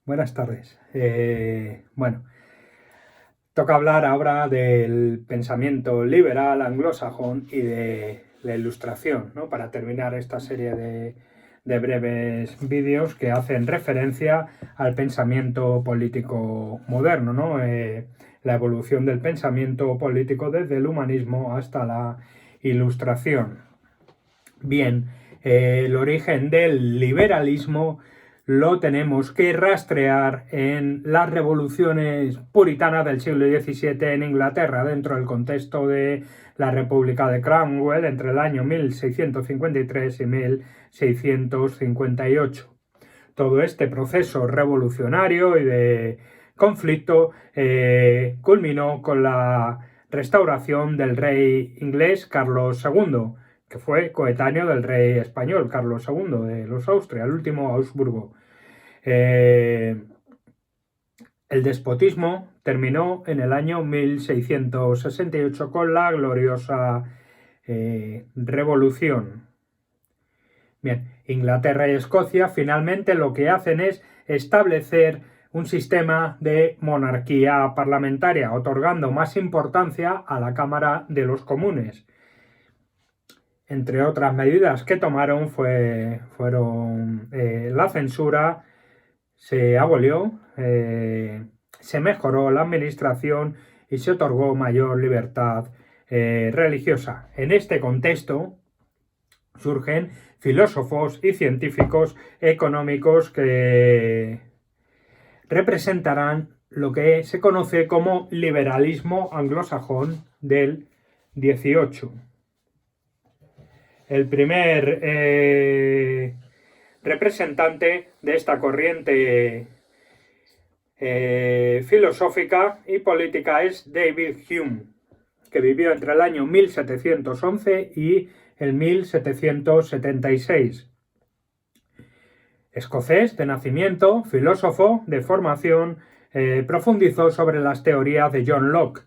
Buenas tardes. Toca hablar ahora del pensamiento liberal anglosajón y de la Ilustración, ¿no? Para terminar esta serie de breves vídeos que hacen referencia al pensamiento político moderno, ¿no? La evolución del pensamiento político desde el humanismo hasta la Ilustración. Bien, el origen del liberalismo lo tenemos que rastrear en las revoluciones puritanas del siglo XVII en Inglaterra, dentro del contexto de la República de Cromwell entre el año 1653 y 1658. Todo este proceso revolucionario y de conflicto culminó con la restauración del rey inglés Carlos II, que fue coetáneo del rey español Carlos II de los Austria, el último Augsburgo. El despotismo terminó en el año 1668 con la gloriosa Revolución. Bien, Inglaterra y Escocia finalmente lo que hacen es establecer un sistema de monarquía parlamentaria, otorgando más importancia a la Cámara de los Comunes. Entre otras medidas que tomaron fueron la censura, se abolió, se mejoró la administración y se otorgó mayor libertad religiosa. En este contexto surgen filósofos y científicos económicos que representarán lo que se conoce como liberalismo anglosajón del 18. El primer representante de esta corriente filosófica y política es David Hume, que vivió entre el año 1711 y el 1776. Escocés de nacimiento, filósofo de formación, profundizó sobre las teorías de John Locke.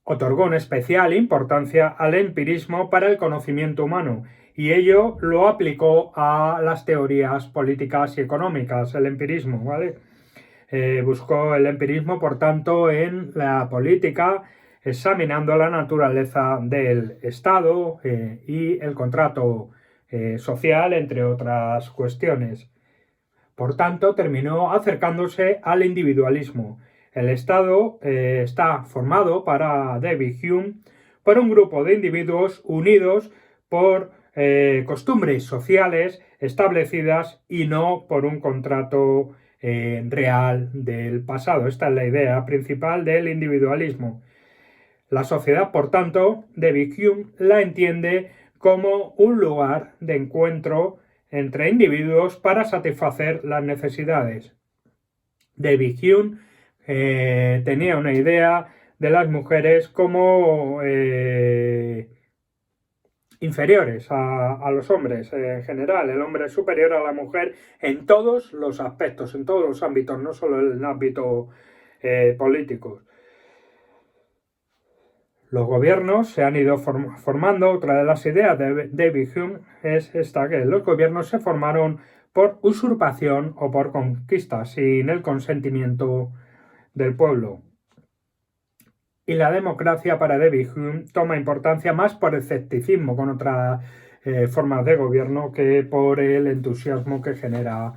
Otorgó una especial importancia al empirismo para el conocimiento humano y ello lo aplicó a las teorías políticas y económicas, el empirismo, ¿vale? Buscó el empirismo, por tanto, en la política, examinando la naturaleza del Estado y el contrato social, entre otras cuestiones. Por tanto, terminó acercándose al individualismo. El Estado está formado, para David Hume, por un grupo de individuos unidos por costumbres sociales establecidas y no por un contrato real del pasado. Esta es la idea principal del individualismo. La sociedad, por tanto, David Hume la entiende como un lugar de encuentro entre individuos para satisfacer las necesidades. David Hume tenía una idea de las mujeres como inferiores a los hombres en general. El hombre es superior a la mujer en todos los aspectos, en todos los ámbitos, no solo en el ámbito político. Los gobiernos se han ido formando. Otra de las ideas de David Hume es esta, que los gobiernos se formaron por usurpación o por conquista, sin el consentimiento del pueblo. Y la democracia, para David Hume, toma importancia más por escepticismo con otras formas de gobierno que por el entusiasmo que genera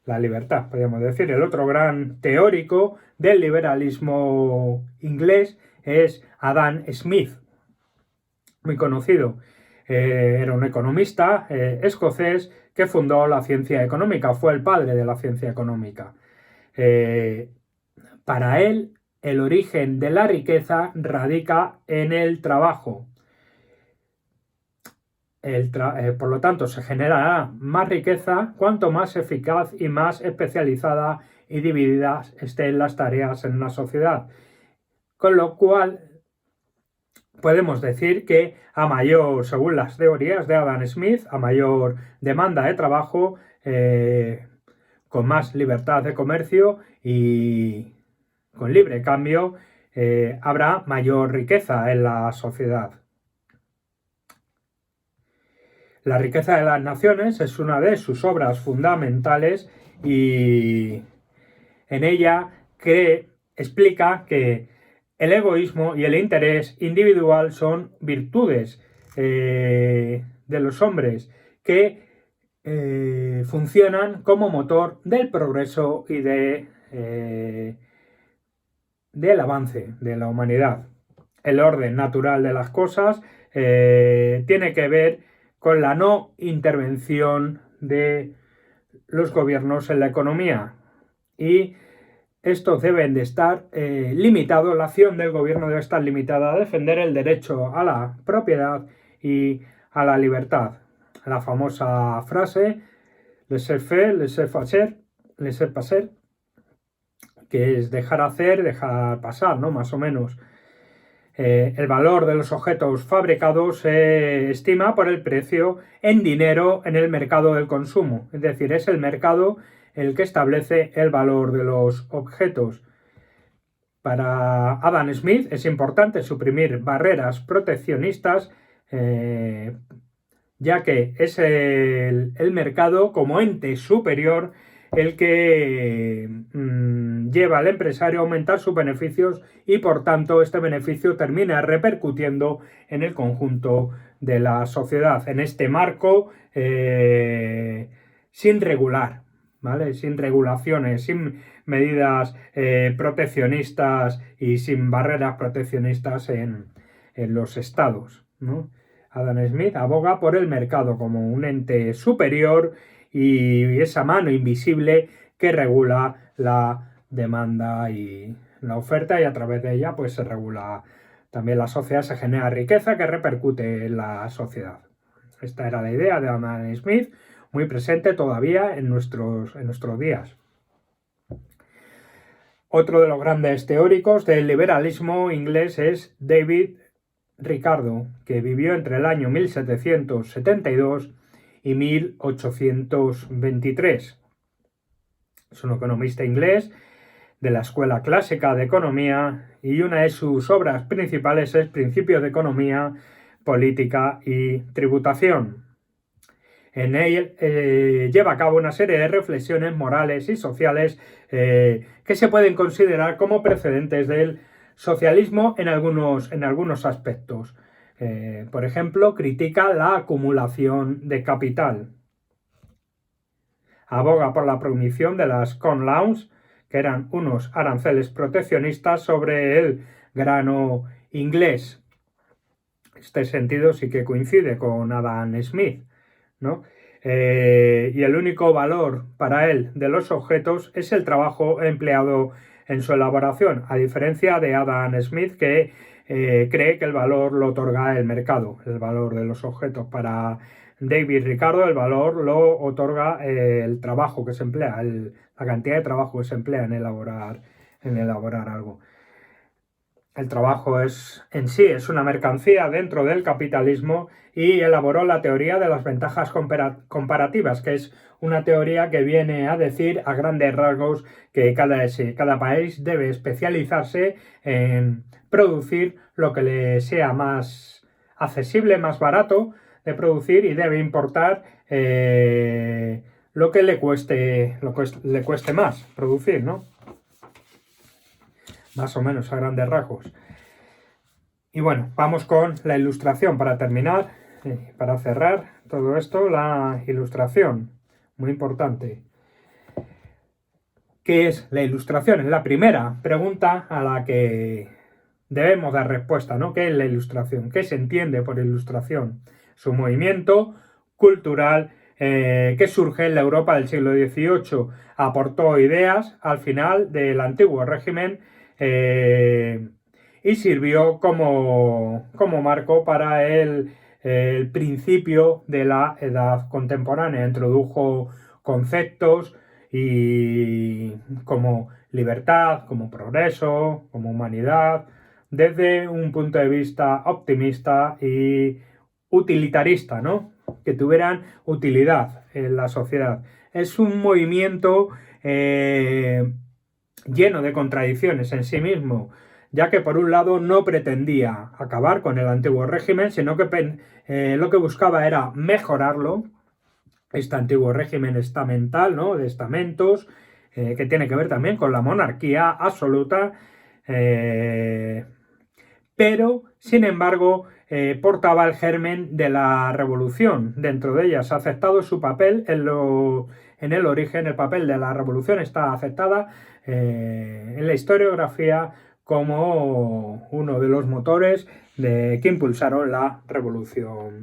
la libertad, podríamos decir. El otro gran teórico del liberalismo inglés es Adam Smith, muy conocido. Era un economista escocés que fundó la ciencia económica, fue el padre de la ciencia económica. Para él, el origen de la riqueza radica en el trabajo. Por lo tanto, se generará más riqueza cuanto más eficaz y más especializada y divididas estén las tareas en una sociedad. Con lo cual, podemos decir que según las teorías de Adam Smith, a mayor demanda de trabajo, con más libertad de comercio y con libre cambio, habrá mayor riqueza en la sociedad. La riqueza de las naciones es una de sus obras fundamentales y en ella explica que el egoísmo y el interés individual son virtudes de los hombres que funcionan como motor del progreso y del avance de la humanidad. El orden natural de las cosas tiene que ver con la no intervención de los gobiernos en la economía, y estos deben de estar limitados, la acción del gobierno debe estar limitada a defender el derecho a la propiedad y a la libertad. La famosa frase laissez-faire, laissez-passer, que es dejar hacer, dejar pasar, ¿no? Más o menos. El valor de los objetos fabricados se estima por el precio en dinero en el mercado del consumo. Es decir, es el mercado el que establece el valor de los objetos. Para Adam Smith es importante suprimir barreras proteccionistas, ya que es el mercado como ente superior el que lleva al empresario a aumentar sus beneficios, y por tanto este beneficio termina repercutiendo en el conjunto de la sociedad. En este marco sin regular, ¿vale? Sin regulaciones, sin medidas proteccionistas y sin barreras proteccionistas en los estados, ¿no? Adam Smith aboga por el mercado como un ente superior y esa mano invisible que regula la demanda y la oferta, y a través de ella pues se regula también la sociedad, se genera riqueza que repercute en la sociedad. Esta era la idea de Adam Smith, muy presente todavía en nuestros días. Otro de los grandes teóricos del liberalismo inglés es David Ricardo, que vivió entre el año 1772 y 1823. Es un economista inglés de la Escuela Clásica de Economía, y una de sus obras principales es Principios de Economía, Política y Tributación. En él lleva a cabo una serie de reflexiones morales y sociales que se pueden considerar como precedentes del socialismo en algunos aspectos. Por ejemplo, critica la acumulación de capital. Aboga por la prohibición de las corn laws, que eran unos aranceles proteccionistas sobre el grano inglés. Este sentido sí que coincide con Adam Smith, ¿no? Y el único valor para él de los objetos es el trabajo empleado en su elaboración, a diferencia de Adam Smith, que cree que el valor lo otorga el mercado, el valor de los objetos. Para David Ricardo el valor lo otorga el trabajo que se emplea, la cantidad de trabajo que se emplea en elaborar algo. El trabajo en sí es una mercancía dentro del capitalismo, y elaboró la teoría de las ventajas comparativas, que es una teoría que viene a decir a grandes rasgos que cada país debe especializarse en producir lo que le sea más accesible, más barato de producir, y debe importar lo que le cueste más producir, ¿no? Más o menos a grandes rasgos. Y bueno, vamos con la ilustración para terminar, para cerrar todo esto. La ilustración, muy importante. ¿Qué es la ilustración? Es la primera pregunta a la que debemos dar respuesta, ¿no? ¿Qué es la ilustración? ¿Qué se entiende por ilustración? Es un movimiento cultural que surge en la Europa del siglo XVIII. Aportó ideas al final del antiguo régimen y sirvió como marco para el principio de la edad contemporánea. Introdujo conceptos como libertad, como progreso, como humanidad, desde un punto de vista optimista y utilitarista, ¿no? Que tuvieran utilidad en la sociedad. Es un movimiento lleno de contradicciones en sí mismo, ya que por un lado no pretendía acabar con el antiguo régimen, sino que lo que buscaba era mejorarlo, este antiguo régimen estamental, ¿no? De estamentos, que tiene que ver también con la monarquía absoluta, pero, sin embargo, portaba el germen de la revolución. Dentro de ella se ha aceptado su papel en el origen. El papel de la revolución está aceptada en la historiografía como uno de los motores que impulsaron la Revolución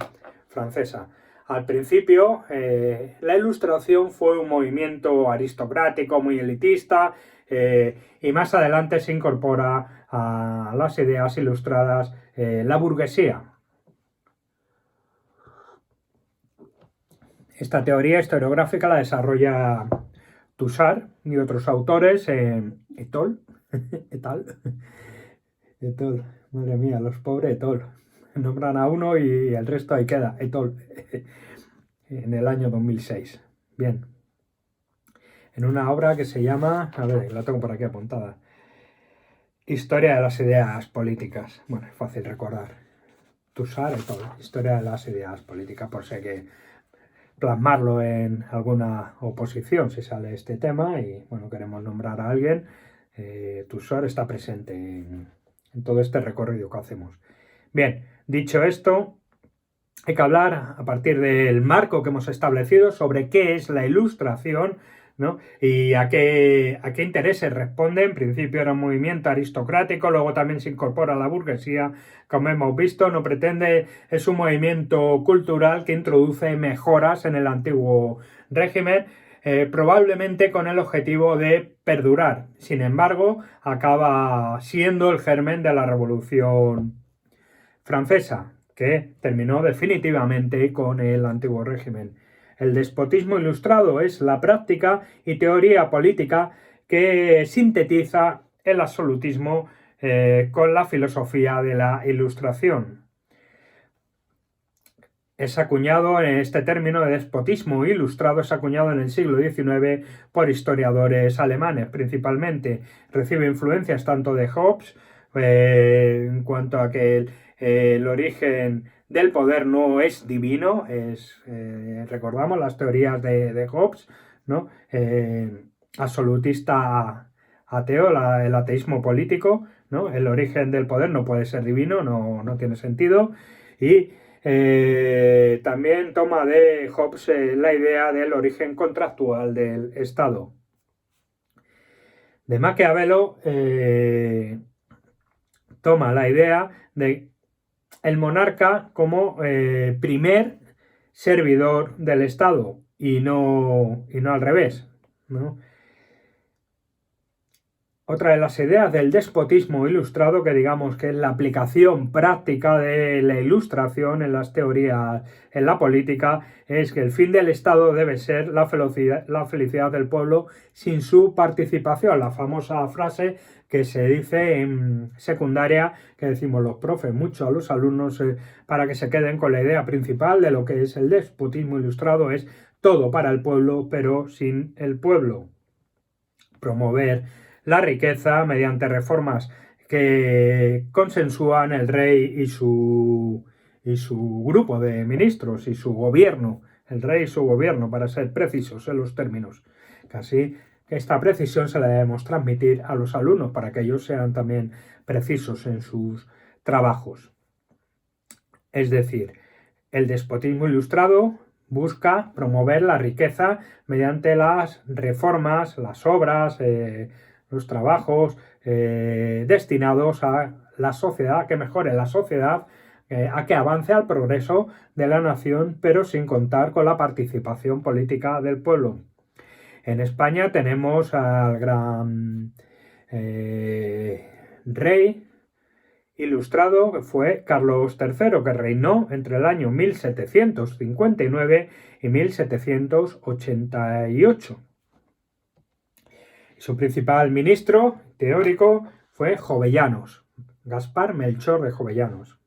Francesa. Al principio, la Ilustración fue un movimiento aristocrático, muy elitista, y más adelante se incorpora a las ideas ilustradas la burguesía. Esta teoría historiográfica la desarrolla Toussard y otros autores, Etol, madre mía, los pobres Etol. Nombran a uno y el resto ahí queda, Etol, en el año 2006. Bien. En una obra que se llama, a ver, la tengo por aquí apuntada, Historia de las ideas políticas. Bueno, es fácil recordar. Toussard, Etol, Historia de las ideas políticas, por si hay que plasmarlo en alguna oposición si sale este tema y, bueno, queremos nombrar a alguien. Toussard está presente en todo este recorrido que hacemos. Bien, dicho esto, hay que hablar a partir del marco que hemos establecido sobre qué es la Ilustración, ¿no? Y a qué intereses responde. En principio era un movimiento aristocrático, luego también se incorpora a la burguesía, como hemos visto, no pretende, es un movimiento cultural que introduce mejoras en el antiguo régimen, probablemente con el objetivo de perdurar. Sin embargo, acaba siendo el germen de la Revolución Francesa, que terminó definitivamente con el antiguo régimen. El despotismo ilustrado es la práctica y teoría política que sintetiza el absolutismo con la filosofía de la Ilustración. Es acuñado en este término de despotismo ilustrado, es acuñado en el siglo XIX por historiadores alemanes principalmente. Recibe influencias tanto de Hobbes, en cuanto a que el origen del poder no es divino, recordamos las teorías de Hobbes, ¿no? Absolutista ateo, el ateísmo político, ¿no? El origen del poder no puede ser divino, no tiene sentido. Y también toma de Hobbes la idea del origen contractual del Estado. De Maquiavelo toma la idea de el monarca como primer servidor del Estado y no al revés, ¿no? Otra de las ideas del despotismo ilustrado, que digamos que es la aplicación práctica de la Ilustración en las teorías, en la política, es que el fin del Estado debe ser la felicidad del pueblo sin su participación. La famosa frase que se dice en secundaria, que decimos los profes mucho a los alumnos para que se queden con la idea principal de lo que es el despotismo ilustrado, es todo para el pueblo, pero sin el pueblo. Promover la riqueza mediante reformas que consensúan el rey y su grupo de ministros y su gobierno, el rey y su gobierno, para ser precisos en los términos. Casi que esta precisión se la debemos transmitir a los alumnos para que ellos sean también precisos en sus trabajos. Es decir, el despotismo ilustrado busca promover la riqueza mediante las reformas, las obras, los trabajos destinados a la sociedad, que mejore la sociedad, a que avance al progreso de la nación, pero sin contar con la participación política del pueblo. En España tenemos al gran rey ilustrado, que fue Carlos III, que reinó entre el año 1759 y 1788. Su principal ministro teórico fue Jovellanos, Gaspar Melchor de Jovellanos.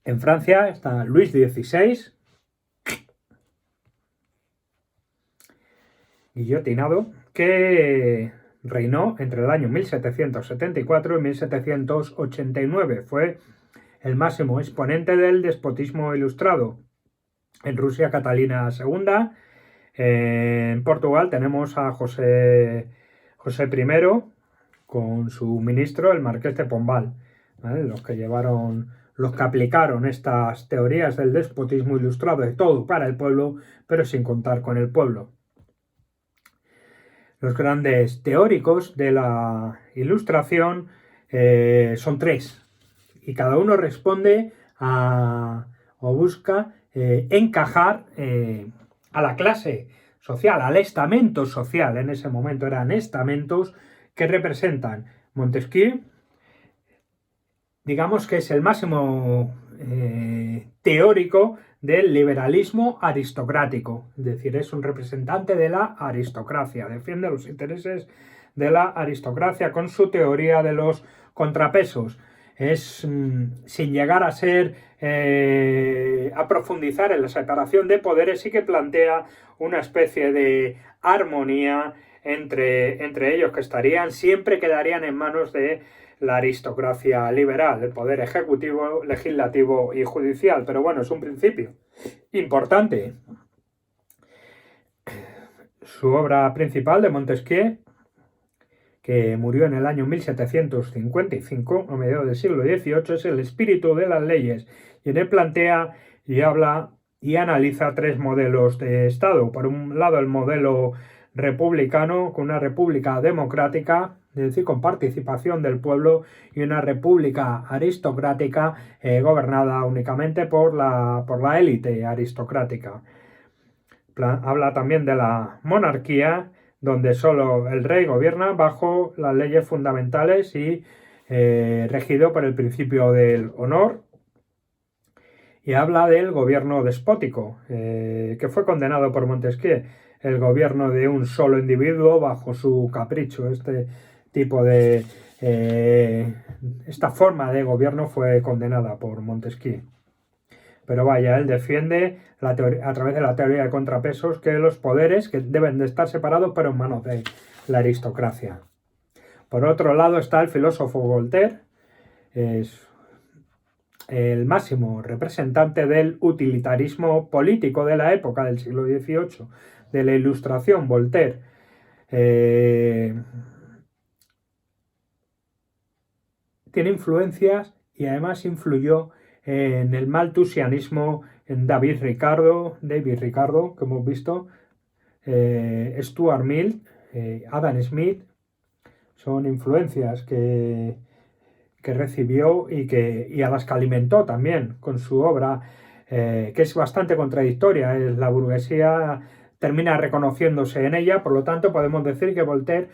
En Francia está Luis XVI, guillotinado, que reinó entre el año 1774 y 1789. Fue el máximo exponente del despotismo ilustrado. en Rusia Catalina II. En Portugal tenemos a José I con su ministro, el Marqués de Pombal, ¿vale? Los que aplicaron estas teorías del despotismo ilustrado de todo para el pueblo, pero sin contar con el pueblo. Los grandes teóricos de la Ilustración son tres, y cada uno responde o busca encajar a la clase social, al estamento social. En ese momento eran estamentos que representan Montesquieu, digamos que es el máximo teórico del liberalismo aristocrático, es decir, es un representante de la aristocracia, defiende los intereses de la aristocracia con su teoría de los contrapesos. Sin llegar a ser a profundizar en la separación de poderes, sí que plantea una especie de armonía entre ellos, que siempre quedarían en manos de la aristocracia liberal, el poder ejecutivo, legislativo y judicial. Pero bueno, es un principio importante. Su obra principal de Montesquieu, que murió en el año 1755, a mediados del siglo XVIII, es El espíritu de las leyes, y en él plantea y habla y analiza tres modelos de Estado. Por un lado, el modelo republicano, con una república democrática, es decir, con participación del pueblo, y una república aristocrática gobernada únicamente por la élite aristocrática. Habla también de la monarquía, donde solo el rey gobierna bajo las leyes fundamentales y regido por el principio del honor. Y habla del gobierno despótico, que fue condenado por Montesquieu, el gobierno de un solo individuo bajo su capricho. Esta forma de gobierno fue condenada por Montesquieu. Pero vaya, él defiende a través de la teoría de contrapesos que los poderes que deben de estar separados, pero en manos de la aristocracia. Por otro lado está el filósofo Voltaire, es el máximo representante del utilitarismo político de la época del siglo XVIII, de la Ilustración. Voltaire tiene influencias y además influyó en el malthusianismo, en David Ricardo, que hemos visto, Stuart Mill, Adam Smith. Son influencias que recibió y a las que alimentó también con su obra, que es bastante contradictoria. La burguesía termina reconociéndose en ella, por lo tanto podemos decir que Voltaire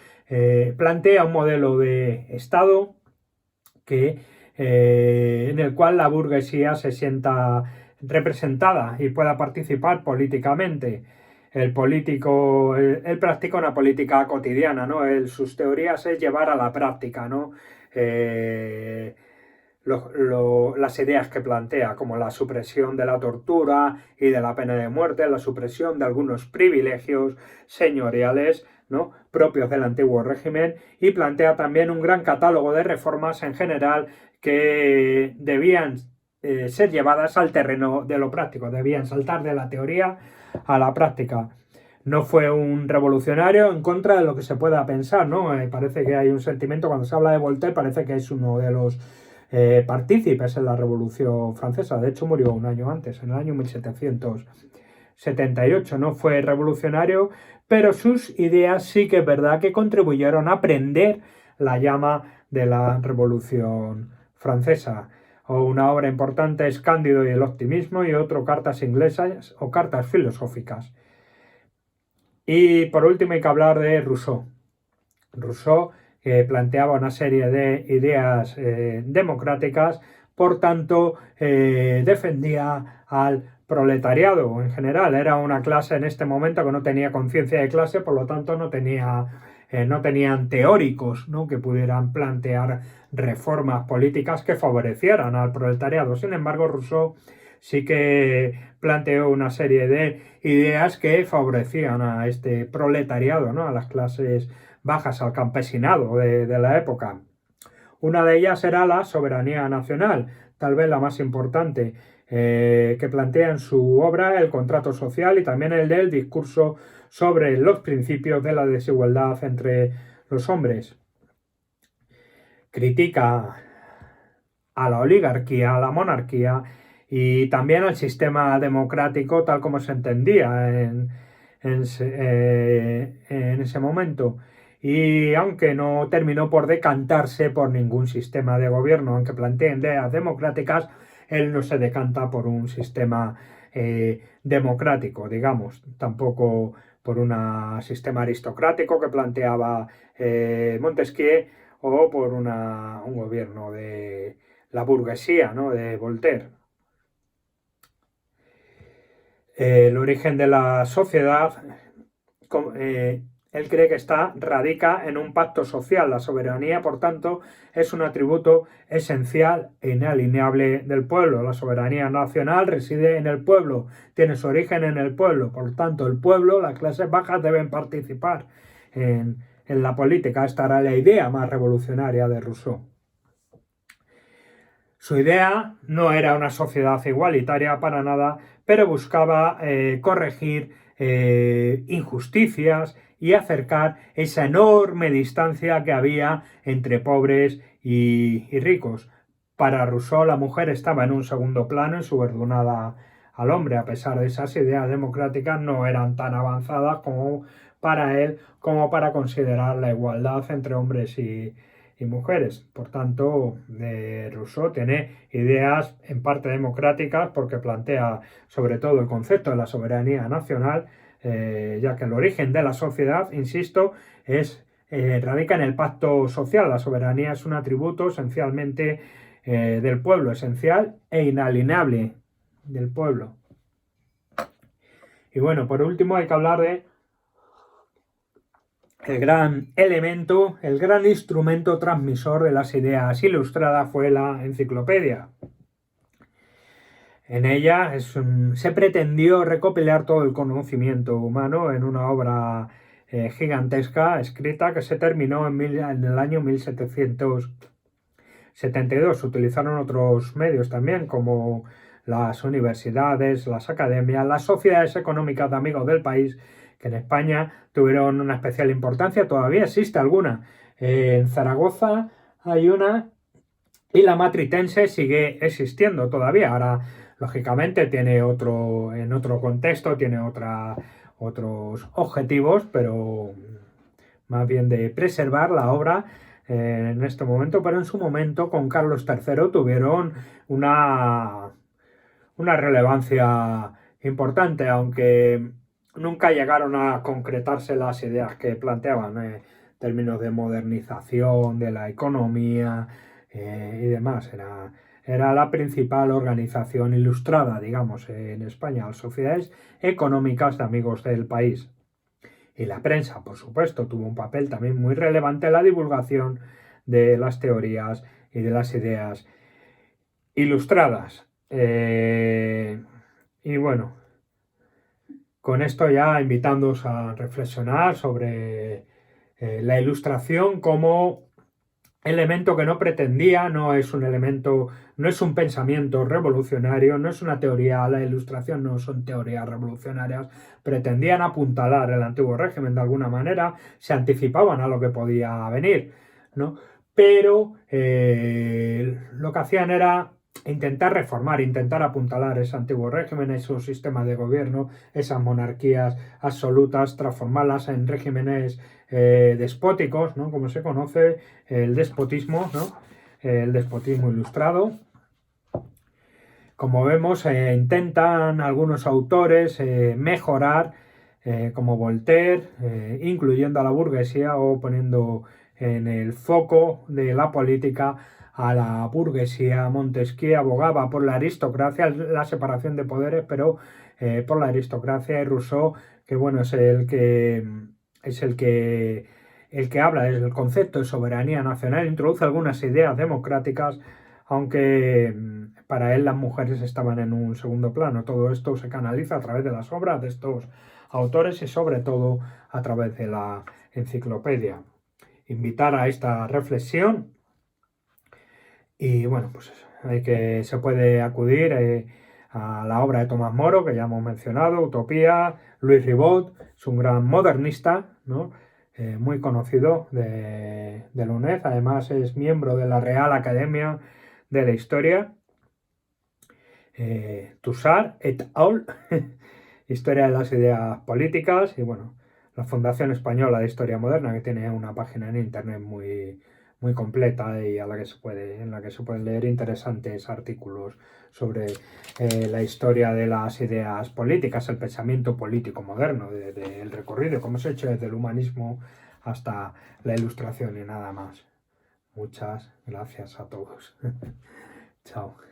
plantea un modelo de Estado en el cual la burguesía se sienta representada y pueda participar políticamente. Él practica una política cotidiana, ¿no? Sus teorías es llevar a la práctica, ¿no? Las ideas que plantea, como la supresión de la tortura y de la pena de muerte, la supresión de algunos privilegios señoriales, ¿no?, propios del antiguo régimen, y plantea también un gran catálogo de reformas en general que debían ser llevadas al terreno de lo práctico, debían saltar de la teoría a la práctica. No fue un revolucionario en contra de lo que se pueda pensar, ¿no? Parece que hay un sentimiento, cuando se habla de Voltaire, parece que es uno de los partícipes en la Revolución Francesa. De hecho, murió un año antes, en el año 1778. No fue revolucionario, pero sus ideas sí que es verdad que contribuyeron a prender la llama de la Revolución Francesa. Una obra importante es Cándido y el optimismo, y otro Cartas inglesas o Cartas filosóficas. Y por último hay que hablar de Rousseau. Rousseau planteaba una serie de ideas democráticas, por tanto defendía al proletariado en general. Era una clase en este momento que no tenía conciencia de clase, por lo tanto no tenían teóricos, ¿no?, que pudieran plantear reformas políticas que favorecieran al proletariado. Sin embargo, Rousseau sí que planteó una serie de ideas que favorecían a este proletariado, ¿no?, a las clases bajas, al campesinado de la época. Una de ellas era la soberanía nacional, tal vez la más importante, que plantea en su obra El contrato social y también el del discurso sobre los principios de la desigualdad entre los hombres. Critica a la oligarquía, a la monarquía y también al sistema democrático tal como se entendía en ese momento. Y aunque no terminó por decantarse por ningún sistema de gobierno, aunque plantea ideas democráticas, él no se decanta por un sistema democrático, digamos, tampoco por un sistema aristocrático que planteaba Montesquieu o por un gobierno de la burguesía, ¿no?, de Voltaire. El origen de la sociedad, él cree que radica en un pacto social. La soberanía, por tanto, es un atributo esencial e inalienable del pueblo. La soberanía nacional reside en el pueblo, tiene su origen en el pueblo. Por tanto, el pueblo, las clases bajas, deben participar en la política. Esta era la idea más revolucionaria de Rousseau. Su idea no era una sociedad igualitaria para nada, pero buscaba corregir injusticias y acercar esa enorme distancia que había entre pobres y ricos. Para Rousseau, la mujer estaba en un segundo plano y subordinada al hombre. A pesar de esas ideas democráticas, no eran tan avanzadas como para él, como para considerar la igualdad entre hombres y mujeres. Por tanto, Rousseau tiene ideas en parte democráticas porque plantea sobre todo el concepto de la soberanía nacional, ya que el origen de la sociedad, insisto, radica en el pacto social. La soberanía es un atributo esencialmente del pueblo, esencial e inalienable del pueblo. Y bueno, por último hay que hablar de el gran elemento, el gran instrumento transmisor de las ideas ilustradas fue la enciclopedia. En ella se pretendió recopilar todo el conocimiento humano en una obra gigantesca escrita que se terminó en el año 1772. Se utilizaron otros medios también como las universidades, las academias, las sociedades económicas de amigos del país, que en España tuvieron una especial importancia. Todavía existe alguna. En Zaragoza hay una y la Matritense sigue existiendo todavía. Ahora, lógicamente, en otro contexto, tiene otros objetivos, pero más bien de preservar la obra en este momento, pero en su momento con Carlos III tuvieron una relevancia importante, aunque nunca llegaron a concretarse las ideas que planteaban en términos de modernización de la economía y demás. Era la principal organización ilustrada, digamos, en España, las sociedades económicas de amigos del país. Y la prensa, por supuesto, tuvo un papel también muy relevante en la divulgación de las teorías y de las ideas ilustradas. Y bueno, con esto ya invitándoos a reflexionar sobre la ilustración como elemento que no pretendía, no es un pensamiento revolucionario, no es una teoría, la ilustración no son teorías revolucionarias, pretendían apuntalar el antiguo régimen de alguna manera, se anticipaban a lo que podía venir, ¿no? Pero lo que hacían era intentar reformar, intentar apuntalar ese antiguo régimen, esos sistemas de gobierno, esas monarquías absolutas, transformarlas en regímenes despóticos, ¿no?, como se conoce, el despotismo, ¿no?, el despotismo ilustrado. Como vemos, intentan algunos autores mejorar, como Voltaire, incluyendo a la burguesía o poniendo en el foco de la política a la burguesía. Montesquieu abogaba por la aristocracia, la separación de poderes, pero por la aristocracia, y Rousseau, que bueno, es el que habla del concepto de soberanía nacional, introduce algunas ideas democráticas, aunque para él las mujeres estaban en un segundo plano. Todo esto se canaliza a través de las obras de estos autores y sobre todo a través de la enciclopedia. Invitar a esta reflexión Y bueno, pues eso, se puede acudir a la obra de Tomás Moro, que ya hemos mencionado, Utopía. Luis Ribot es un gran modernista, ¿no? Muy conocido de la UNED, además es miembro de la Real Academia de la Historia. Tussard et al. Historia de las ideas políticas, y bueno, la Fundación Española de Historia Moderna, que tiene una página en internet muy completa y en la que se pueden leer interesantes artículos sobre la historia de las ideas políticas, el pensamiento político moderno, el recorrido, cómo se ha hecho desde el humanismo hasta la Ilustración y nada más. Muchas gracias a todos. Chao.